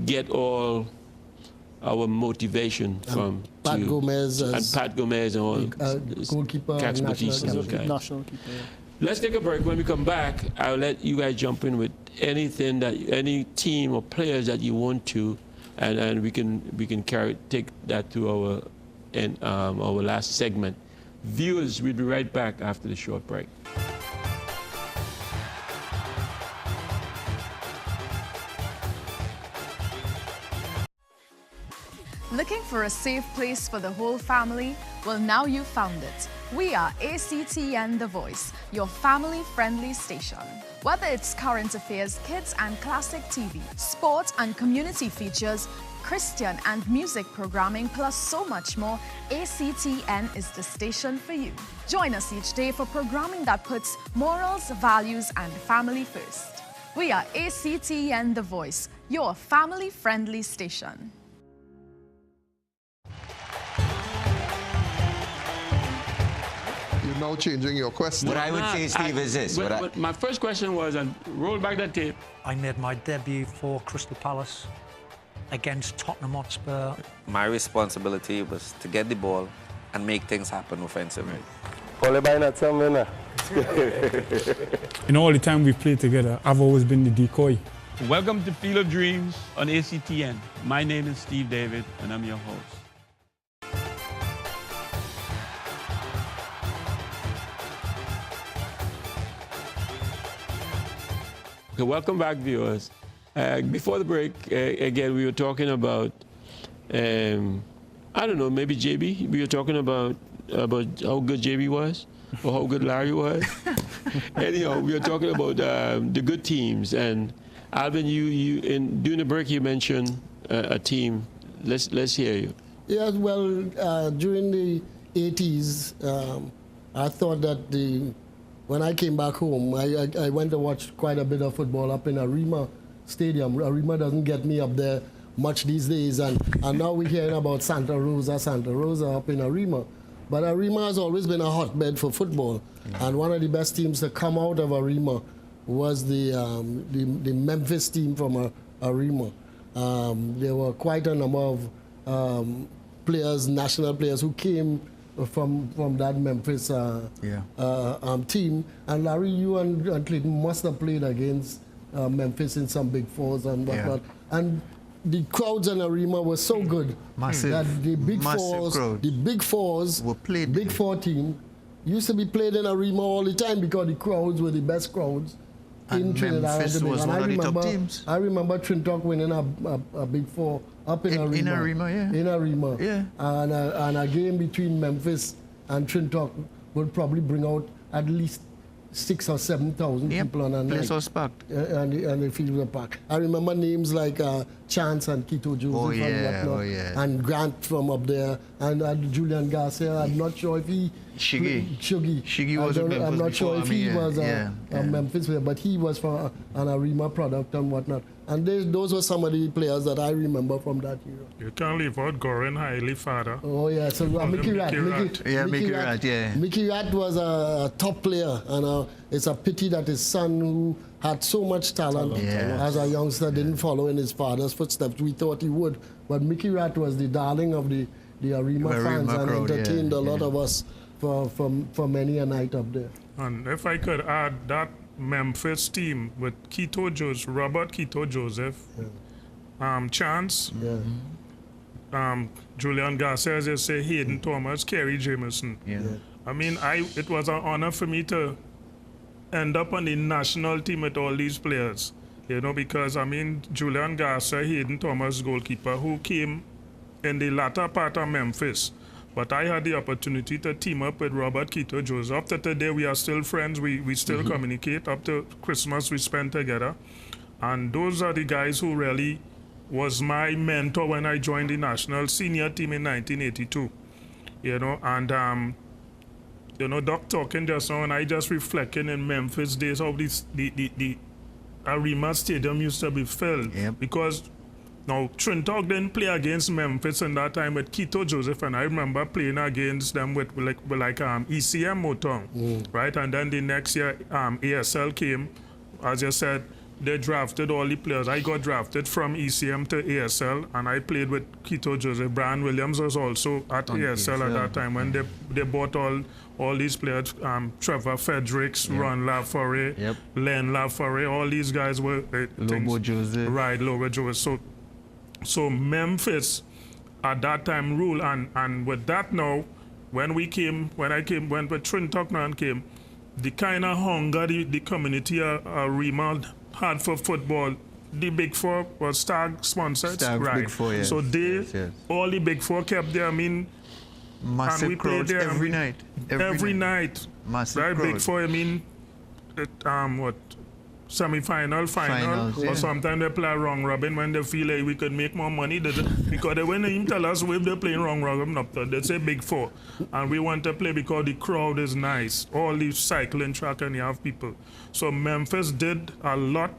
Speaker 1: get all our motivation from.
Speaker 2: Pat Gomez
Speaker 1: and all
Speaker 2: goalkeeper,
Speaker 1: national keeper. Let's take a break. When we come back, I'll let you guys jump in with anything that any team or players that you want to, and we can take that to our last segment. Viewers, we'll be right back after the short break.
Speaker 6: Looking for a safe place for the whole family? Well, now you've found it. We are ACTN The Voice, your family-friendly station. Whether it's current affairs, kids and classic TV, sport and community features, Christian and music programming, plus so much more, ACTN is the station for you. Join us each day for programming that puts morals, values, and family first. We are ACTN The Voice, your family-friendly station.
Speaker 7: You're now changing your question.
Speaker 8: What I would say, Steve, is this.
Speaker 1: My first question was, and roll back that tape.
Speaker 9: I made my debut for Crystal Palace against Tottenham Hotspur.
Speaker 10: My responsibility was to get the ball and make things happen offensively.
Speaker 11: In all the time we've played together, I've always been the decoy.
Speaker 12: Welcome to Field of Dreams on ACTN. My name is Steve David, and I'm your host.
Speaker 1: Okay, welcome back, viewers. Before the break, again, we were talking about, I don't know, maybe JB. We were talking about how good JB was, or how good Larry was. Anyhow, we were talking about the good teams. And Alvin, during the break, you mentioned a team. Let's hear you.
Speaker 2: Yeah, well, during the 80s, I thought that when I came back home, I went to watch quite a bit of football up in Arima Stadium. Arima doesn't get me up there much these days, and now we're hearing about Santa Rosa up in Arima. But Arima has always been a hotbed for football, and one of the best teams to come out of Arima was the Memphis team from Arima. There were quite a number of players, national players, who came from that Memphis team. And Larry, you and Clayton must have played against Memphis in some Big Fours and whatnot. And the crowds in Arima were so good that the Big Fours, Big Four team used to be played in Arima all the time because the crowds were the best crowds in Trinidad and Tobago. And I remember Trinidad winning a Big Four up in Arima.
Speaker 3: In Arima, yeah.
Speaker 2: In Arima.
Speaker 3: Yeah.
Speaker 2: And a game between Memphis and Trinidad would probably bring out at least 6,000 or 7,000 people on a night.
Speaker 3: Place was packed.
Speaker 2: And the field was packed. I remember names like Chance and Quito Joseph and whatnot. And Grant from up there. And Julian Garcia. I'm not sure if he...
Speaker 3: Shiggy was a Memphis.
Speaker 2: I'm not sure if he was a
Speaker 3: yeah.
Speaker 2: Memphis player, but he was from an Arima product and whatnot. And those were some of the players that I remember from that era.
Speaker 4: You can't leave out Goran Hiley, father.
Speaker 2: Oh, yeah. So Mickey Rat.
Speaker 3: Mickey Rat, yeah.
Speaker 2: Mickey Rat was a top player. And it's a pity that his son, who had so much talent as a youngster, didn't follow in his father's footsteps. We thought he would. But Mickey Rat was the darling of the Arima fans and entertained a lot of us for many a night up there.
Speaker 4: And if I could add that Memphis team with Quito Joseph, Robert Quito Joseph, Chance, Julian Garcia, as you say, Hayden Thomas, Kerry Jameson. I mean, it was an honor for me to end up on the national team with all these players, because, I mean, Julian Garcia, Hayden Thomas, goalkeeper, who came in the latter part of Memphis. But I had the opportunity to team up with Robert Quito Joseph. Up to today, we are still friends. We still communicate. Up to Christmas, we spend together. And those are the guys who really was my mentor when I joined the national senior team in 1982. And, Doc talking just now, and I just reflecting in Memphis days how the Arima Stadium used to be filled. Because now, Trinidad didn't play against Memphis in that time with Quito Joseph, and I remember playing against them with ECM Motown, right? And then the next year, ASL came. As you said, they drafted all the players. I got drafted from ECM to ASL, and I played with Quito Joseph. Brian Williams was also at ASL at that time when they bought all these players, Trevor Fredericks, Ron Laforêt, Len Laforêt, all these guys were...
Speaker 3: Lobo Joseph.
Speaker 4: Right, Lobo Joseph. So Memphis at that time ruled, and with that now, when Trinidad came, the kind of hunger the community Arima had for football, the Big Four was Stag sponsored, right?
Speaker 3: Big Four, yes.
Speaker 4: So all the Big Four kept there. I mean,
Speaker 3: massive
Speaker 4: and we played there
Speaker 3: every night.
Speaker 4: Every night.
Speaker 3: Massive
Speaker 4: right?
Speaker 3: crowd.
Speaker 4: Big Four. I mean, semi-final, final, or sometimes they play wrong robin when they feel like we could make more money. Because they wouldn't even tell us if they're playing wrong robin up there. They say Big Four. And we want to play because the crowd is nice. All these cycling track and you have people. So Memphis did a lot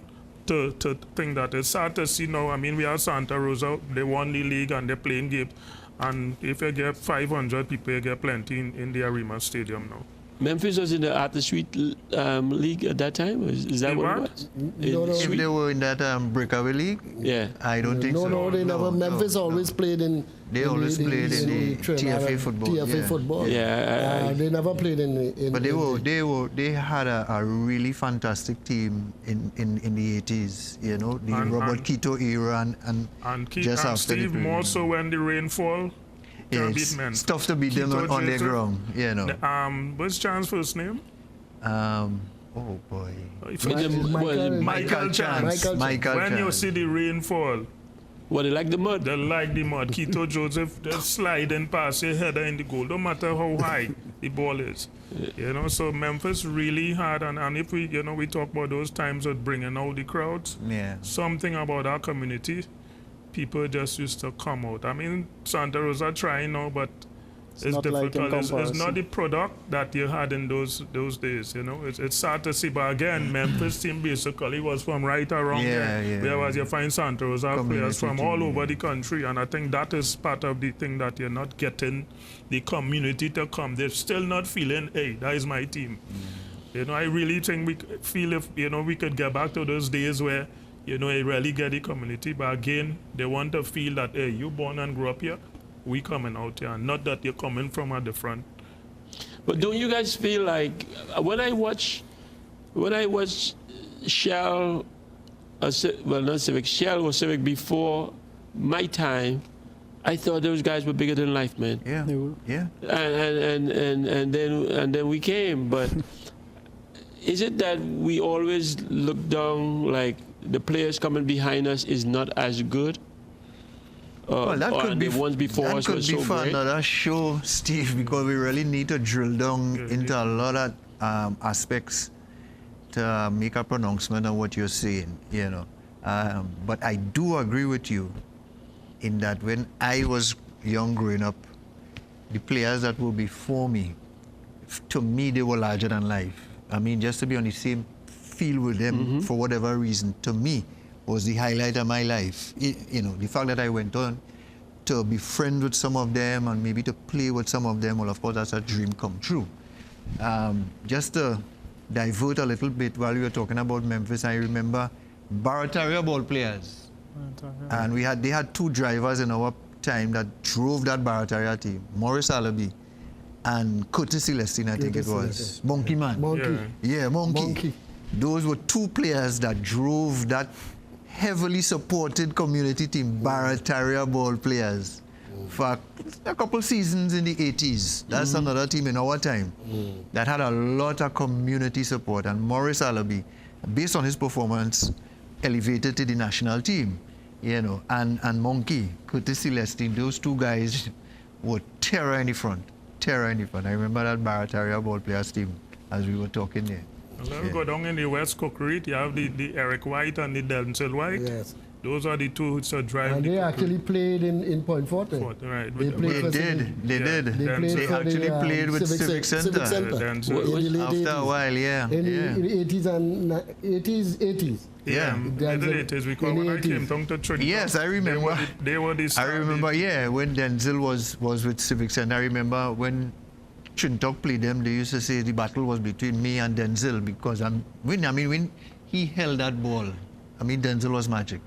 Speaker 4: to think that. It's sad to see now. I mean, we have Santa Rosa. They won the league and they're playing games. And if you get 500 people, you get plenty in the Arima Stadium now.
Speaker 1: Memphis was in the Arthur Street League at that time? Is that what it was?
Speaker 2: No,
Speaker 3: if they were in that Breakaway League, I don't think so.
Speaker 2: No, they never. Memphis always played in.
Speaker 3: They always played in the TFA football.
Speaker 2: TFA football.
Speaker 1: Yeah,
Speaker 2: they never played in.
Speaker 3: But they had a really fantastic team in the 80s. The Robert Quito era and just after
Speaker 4: Steve, more so when the rainfall.
Speaker 3: It's tough to beat them on their ground,
Speaker 4: What's Chan's first name?
Speaker 3: Oh boy.
Speaker 4: Michael Chance. When you see the rainfall.
Speaker 1: Well, they like the mud.
Speaker 4: They like the mud. Quito Joseph, they sliding past your header in the goal. No matter how high the ball is. So Memphis really had, and if we, we talk about those times of bringing out the crowds. Something about our community. People just used to come out. I mean, Santa Rosa trying now, but it's difficult. It's not the product that you had in those days. It's sad to see. But again, Memphis team basically was from right around there. Whereas you find Santa Rosa players from all over the country, and I think that is part of the thing that you're not getting the community to come. They're still not feeling, hey, that is my team. I really think we feel if we could get back to those days where. You really get the community, but again, they want to feel that, hey, you born and grew up here, we coming out here, and not that you're coming from at the front.
Speaker 1: But don't you guys feel like, when I watch Shell, not Civic, Shell or Civic before my time, I thought those guys were bigger than life, man.
Speaker 3: Yeah, they were. Yeah.
Speaker 1: And then we came, but is it that we always look down like the players coming behind us is not as good?
Speaker 3: Well, that could be
Speaker 1: the ones before
Speaker 3: that
Speaker 1: us
Speaker 3: could
Speaker 1: was
Speaker 3: be
Speaker 1: so
Speaker 3: for
Speaker 1: great.
Speaker 3: another show, Steve, because we really need to drill down into a lot of aspects to make a pronouncement on what you're saying, you know. But I do agree with you in that when I was young growing up, the players that were before me, to me, they were larger than life. I mean, just to be on the same field with them for whatever reason, to me, was the highlight of my life. You know, the fact that I went on to be friends with some of them and maybe to play with some of them, well, of course, that's a dream come true. Just to divert a little bit while we were talking about Memphis, I remember Barataria ball players. And they had two drivers in our time that drove that Barataria team, Morris Alabi and Curtis Celestine, I think it was. Monkey Man.
Speaker 2: Monkey.
Speaker 3: Yeah, Monkey. Those were two players that drove that heavily supported community team, Barataria ball players, for a couple seasons in the 80s. That's another team in our time that had a lot of community support. And Morris Alabi, based on his performance, elevated to the national team, you know. And Monkey, Curtis Celestine, those two guys were terror in the front. Terror in the front. I remember that Barataria ball players team as we were talking there.
Speaker 4: And then we go down in the West Cookreet, you have the Eric White and the Denzel White.
Speaker 2: Yes.
Speaker 4: Those are the two who drive
Speaker 2: And
Speaker 4: the
Speaker 2: they
Speaker 4: Cookreet.
Speaker 2: actually played in Point Forte.
Speaker 4: Right.
Speaker 2: They played
Speaker 3: They did. They actually played with Civic Center.
Speaker 2: In the late
Speaker 3: After a while, yeah.
Speaker 2: In the 80s and 80s.
Speaker 3: Yeah.
Speaker 4: Middle 80s, because when I came down to Trinidad,
Speaker 3: Yes, I remember.
Speaker 4: They were the
Speaker 3: I remember, yeah, when Denzel was with Civic Center. I remember when Trinidad played them, they used to say the battle was between me and Denzel because when he held that ball, I mean, Denzel was magic.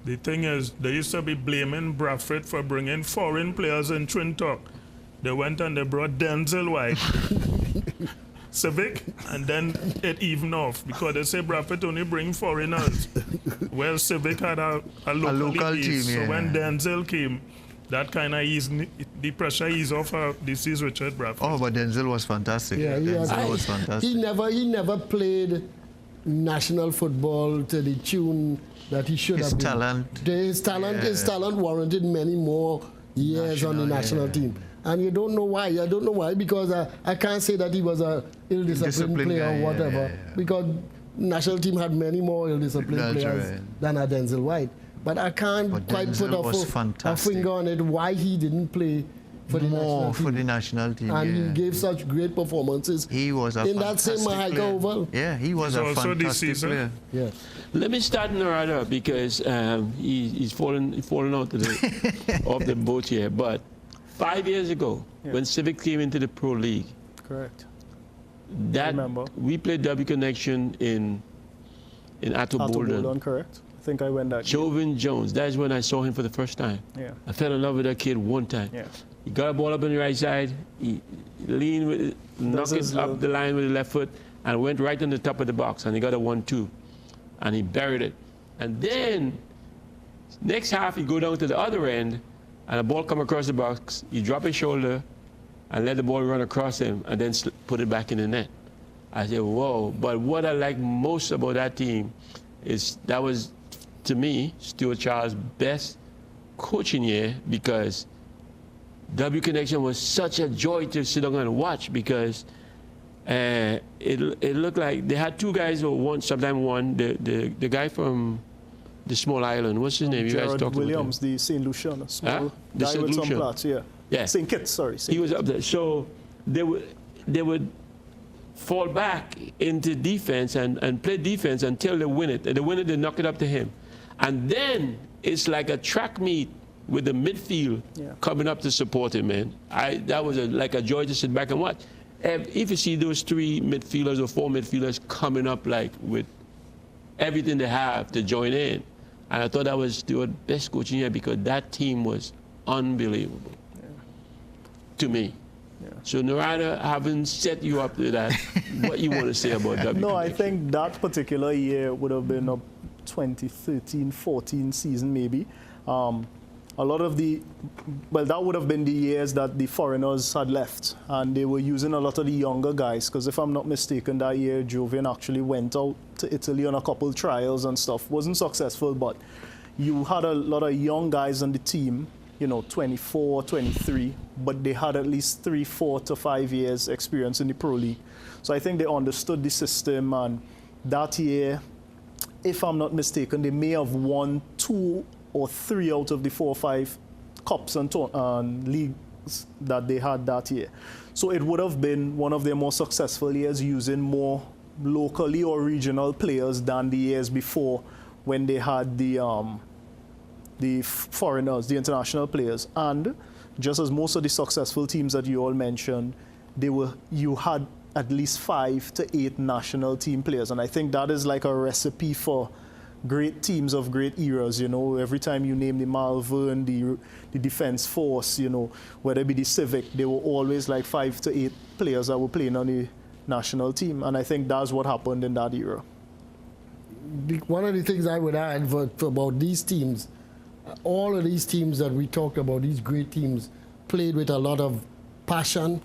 Speaker 4: The thing is, they used to be blaming Bradford for bringing foreign players in Trinidad. They went and they brought Denzel White, Civic, and then it evened off because they say Bradford only bring foreigners. Well, Civic had a local team. So when Denzel came, that kind of eased the pressure eased off this is Richard Bradford.
Speaker 3: Oh, but Denzel was fantastic.
Speaker 2: Yeah,
Speaker 3: Denzel was fantastic.
Speaker 2: He never played national football to the tune that he should have been. His talent warranted many more years on the national team. And you don't know why. I don't know why, because I can't say that he was a ill-disciplined player or whatever, because national team had many more ill-disciplined players than a Denzel White. But I can't quite put a finger on it why he didn't play for the national team. And he gave such great performances.
Speaker 3: He was a
Speaker 2: in that same Mahika Oval.
Speaker 3: Yeah, he was a fantastic player.
Speaker 2: Yeah.
Speaker 1: Let me start Narada because he's fallen out of the boat here. But 5 years ago, when Civic came into the Pro League,
Speaker 5: correct.
Speaker 1: We played W Connection in Atto Boldon.
Speaker 5: Correct. I think I went that.
Speaker 1: Joven Jones. That's when I saw him for the first time.
Speaker 5: Yeah.
Speaker 1: I fell in love with that kid one time.
Speaker 5: Yeah.
Speaker 1: He got a ball up on the right side. He leaned with it, knocked it up the line with the left foot, and went right on the top of the box. And he got a 1-2, and he buried it. And then next half, he go down to the other end, and a ball come across the box. He drop his shoulder, and let the ball run across him, and then put it back in the net. I said, whoa. But what I like most about that team is that was, to me, Stuart Charles' best coaching year, because W Connection was such a joy to sit down and watch, because it looked like they had two guys who sometimes won. The guy from the small island, what's his name? You guys talked
Speaker 5: Williams,
Speaker 1: about him.
Speaker 5: the St. Lucian, small
Speaker 1: the
Speaker 5: guy
Speaker 1: St.
Speaker 5: with some
Speaker 1: Lucian.
Speaker 5: plots,
Speaker 1: Yeah.
Speaker 5: St. Kitts, sorry.
Speaker 1: He was up there. So they would fall back into defense and play defense until they win it. And they win it, they knock it up to him. And then it's like a track meet with the midfield coming up to support him, man. That was like a joy to sit back and watch. If you see those 3 midfielders or 4 midfielders coming up like with everything they have to join in. And I thought that was Stuart's best coaching year, because that team was unbelievable to me. So Narada, having set you up to that, what you want to say about W?
Speaker 5: No, I think that particular year would have been a 2013-14 season maybe. A lot of that would have been the years that the foreigners had left, and they were using a lot of the younger guys, because if I'm not mistaken, that year Jovian actually went out to Italy on a couple trials and stuff. Wasn't successful, but you had a lot of young guys on the team, you know, 24, 23, but they had at least 3, 4 to 5 years experience in the Pro League. So I think they understood the system, and that year, if I'm not mistaken, they may have won 2 or 3 out of the 4 or 5 cups and leagues that they had that year. So it would have been one of their more successful years, using more locally or regional players than the years before, when they had the foreigners, the international players. And just as most of the successful teams that you all mentioned, you had at least 5 to 8 national team players. And I think that is like a recipe for great teams of great eras. You know, every time you name the Malvern, the Defence Force, you know, whether it be the Civic, they were always like 5 to 8 players that were playing on the national team. And I think that's what happened in that era.
Speaker 2: One of the things I would add for about these teams, all of these teams that we talked about, these great teams, played with a lot of passion.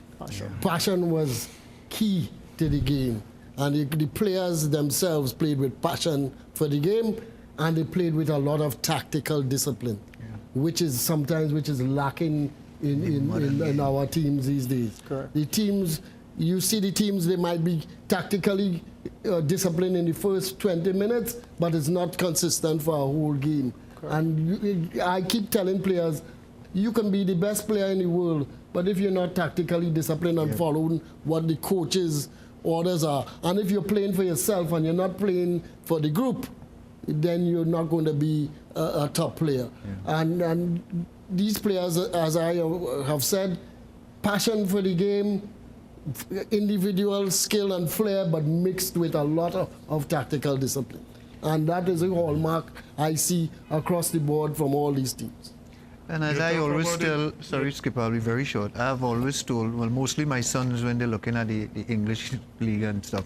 Speaker 2: Passion was key to the game. And the players themselves played with passion for the game, and they played with a lot of tactical discipline, which is lacking in our teams these days.
Speaker 5: Correct.
Speaker 2: The teams, you see the teams, they might be tactically disciplined in the first 20 minutes, but it's not consistent for a whole game.
Speaker 5: Correct.
Speaker 2: And I keep telling players, you can be the best player in the world, but if you're not tactically disciplined and following what the coach's orders are, and if you're playing for yourself and you're not playing for the group, then you're not going to be a top player. And these players, as I have said, passion for the game, individual skill and flair, but mixed with a lot of tactical discipline. And that is a hallmark I see across the board from all these teams.
Speaker 3: And as I always tell, sorry Skip, I'll be very short, I've always told, well, mostly my sons when they're looking at the English league and stuff,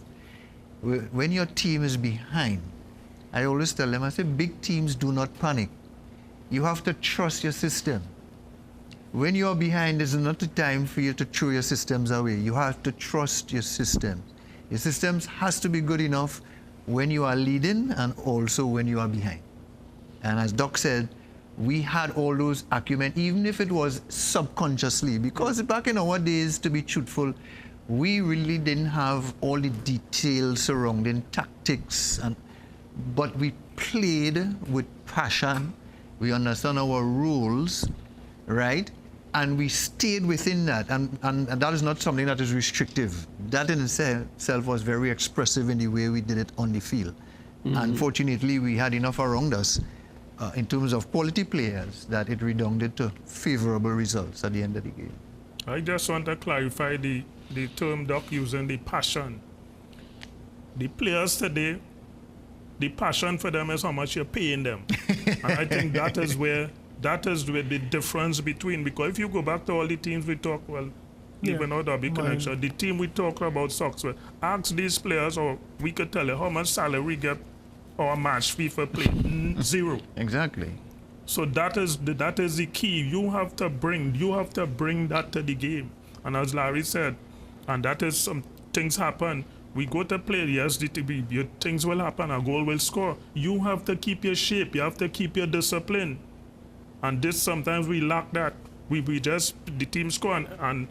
Speaker 3: when your team is behind, I always tell them, I say, big teams do not panic. You have to trust your system. When you're behind, this is not the time for you to throw your systems away. You have to trust your system. Your systems has to be good enough when you are leading and also when you are behind. And as Doc said, we had all those acumen, even if it was subconsciously, because back in our days, to be truthful, we really didn't have all the details surrounding tactics, but we played with passion. We understand our rules, right? And we stayed within that, and that is not something that is restrictive. That in itself was very expressive in the way we did it on the field. Unfortunately, we had enough around us in terms of quality players that it redounded to favorable results at the end of the game.
Speaker 4: I just want to clarify the term Doc using, the passion. The players today, the passion for them is how much you're paying them. And I think that is where the difference between, because if you go back to all the teams we talk, well, even out of the connection, the team we talk about sucks. Well, ask these players, or we could tell you how much salary we get or match fee for play. 0.
Speaker 3: Exactly.
Speaker 4: So that is the key. You have to bring that to the game. And as Larry said, and that is some things happen. We go to play, yes, things will happen, a goal will score. You have to keep your shape, you have to keep your discipline. And this, sometimes we lack that. We just, the team score, and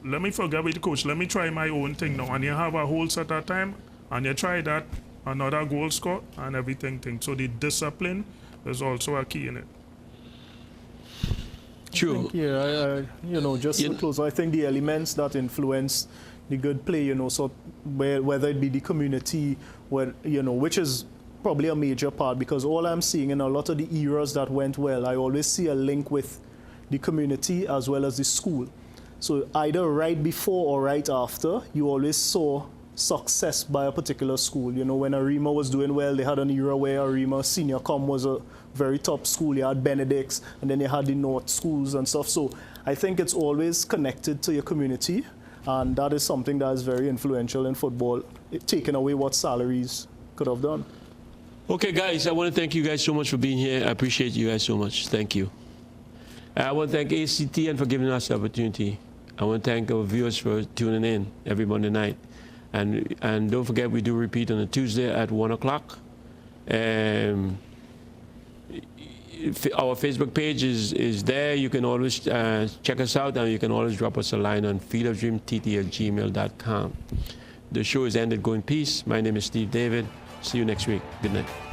Speaker 4: let me forget with the coach, let me try my own thing now. And you have a whole set of time, and you try that, another goal score, and everything. So the discipline is also a key in it.
Speaker 1: True.
Speaker 5: Just to close, I think the elements that influence the good play, so whether it be the community, which is probably a major part, because all I'm seeing in a lot of the eras that went well, I always see a link with the community as well as the school. So either right before or right after, you always saw success by a particular school. When Arima was doing well, they had an era where Arima Senior Com was a very top school. You had Benedict's, and then you had the North schools and stuff. So I think it's always connected to your community, and that is something that is very influential in football, taking away what salaries could have done.
Speaker 1: Okay, guys, I want to thank you guys so much for being here. I appreciate you guys so much. Thank you. I want to thank ACTN for giving us the opportunity. I want to thank our viewers for tuning in every Monday night. And don't forget, we do repeat on a Tuesday at 1 o'clock. our Facebook page is there. You can always check us out, and you can always drop us a line on fieldofdreamtt@gmail.com. The show is ended. Go in peace. My name is Steve David. See you next week. Good night.